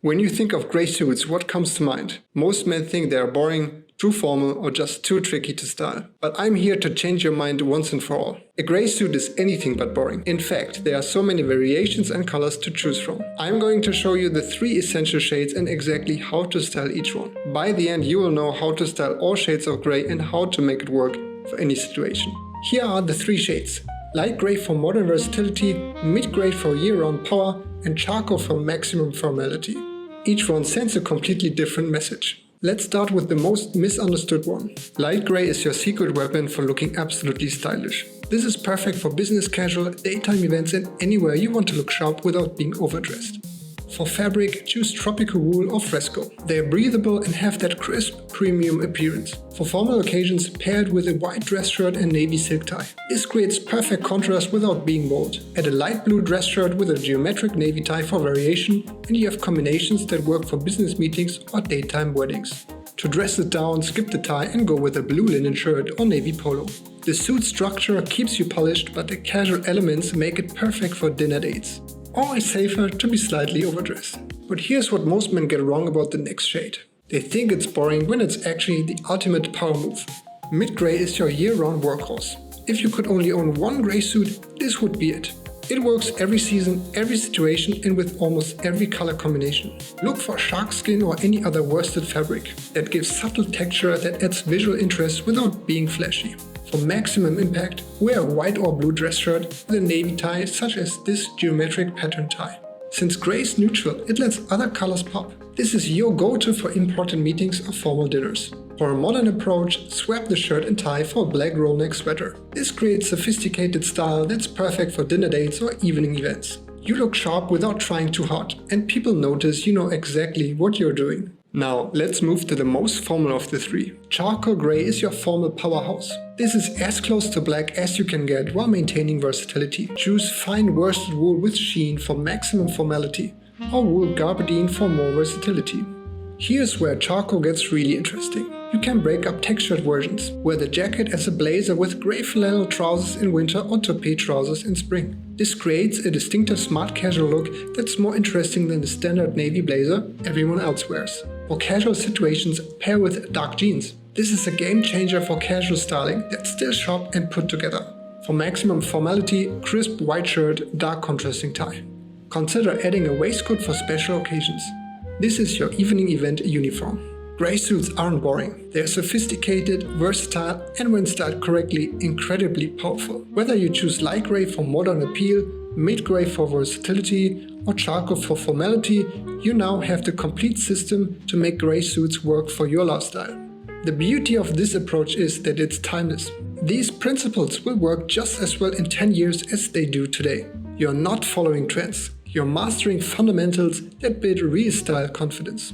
When you think of grey suits, what comes to mind? Most men think they are boring, too formal, or just too tricky to style. But I'm here to change your mind once and for all. A grey suit is anything but boring. In fact, there are so many variations and colors to choose from. I'm going to show you the 3 essential shades and exactly how to style each one. By the end, you will know how to style all shades of grey and how to make it work for any situation. Here are the 3 shades. Light grey for modern versatility, mid grey for year-round power, and charcoal for maximum formality. Each one sends a completely different message. Let's start with the most misunderstood one. Light grey is your secret weapon for looking absolutely stylish. This is perfect for business casual, daytime events, and anywhere you want to look sharp without being overdressed. For fabric, choose tropical wool or fresco. They are breathable and have that crisp, premium appearance. For formal occasions, pair it with a white dress shirt and navy silk tie. This creates perfect contrast without being bold. Add a light blue dress shirt with a geometric navy tie for variation, and you have combinations that work for business meetings or daytime weddings. To dress it down, skip the tie and go with a blue linen shirt or navy polo. The suit structure keeps you polished, but the casual elements make it perfect for dinner dates. Always safer to be slightly overdressed. But here's what most men get wrong about the next shade. They think it's boring when it's actually the ultimate power move. Mid grey is your year-round workhorse. If you could only own one grey suit, this would be it. It works every season, every situation, and with almost every color combination. Look for shark skin or any other worsted fabric that gives subtle texture that adds visual interest without being flashy. For maximum impact, wear a white or blue dress shirt with a navy tie such as this geometric pattern tie. Since grey is neutral, it lets other colors pop. This is your go-to for important meetings or formal dinners. For a modern approach, swap the shirt and tie for a black roll neck sweater. This creates sophisticated style that's perfect for dinner dates or evening events. You look sharp without trying too hard, and people notice you know exactly what you're doing. Now, let's move to the most formal of the 3. Charcoal grey is your formal powerhouse. This is as close to black as you can get while maintaining versatility. Choose fine worsted wool with sheen for maximum formality, or wool gabardine for more versatility. Here's where charcoal gets really interesting. You can break up textured versions. Wear the jacket as a blazer with grey flannel trousers in winter or toupee trousers in spring. This creates a distinctive smart casual look that's more interesting than the standard navy blazer everyone else wears. For casual situations, pair with dark jeans. This is a game changer for casual styling that's still sharp and put together. For maximum formality, crisp white shirt, dark contrasting tie. Consider adding a waistcoat for special occasions. This is your evening event uniform. Grey suits aren't boring. They're sophisticated, versatile, and when styled correctly, incredibly powerful. Whether you choose light grey for modern appeal, mid grey for versatility, or charcoal for formality, you now have the complete system to make grey suits work for your lifestyle. The beauty of this approach is that it's timeless. These principles will work just as well in 10 years as they do today. You're not following trends. You're mastering fundamentals that build real style confidence.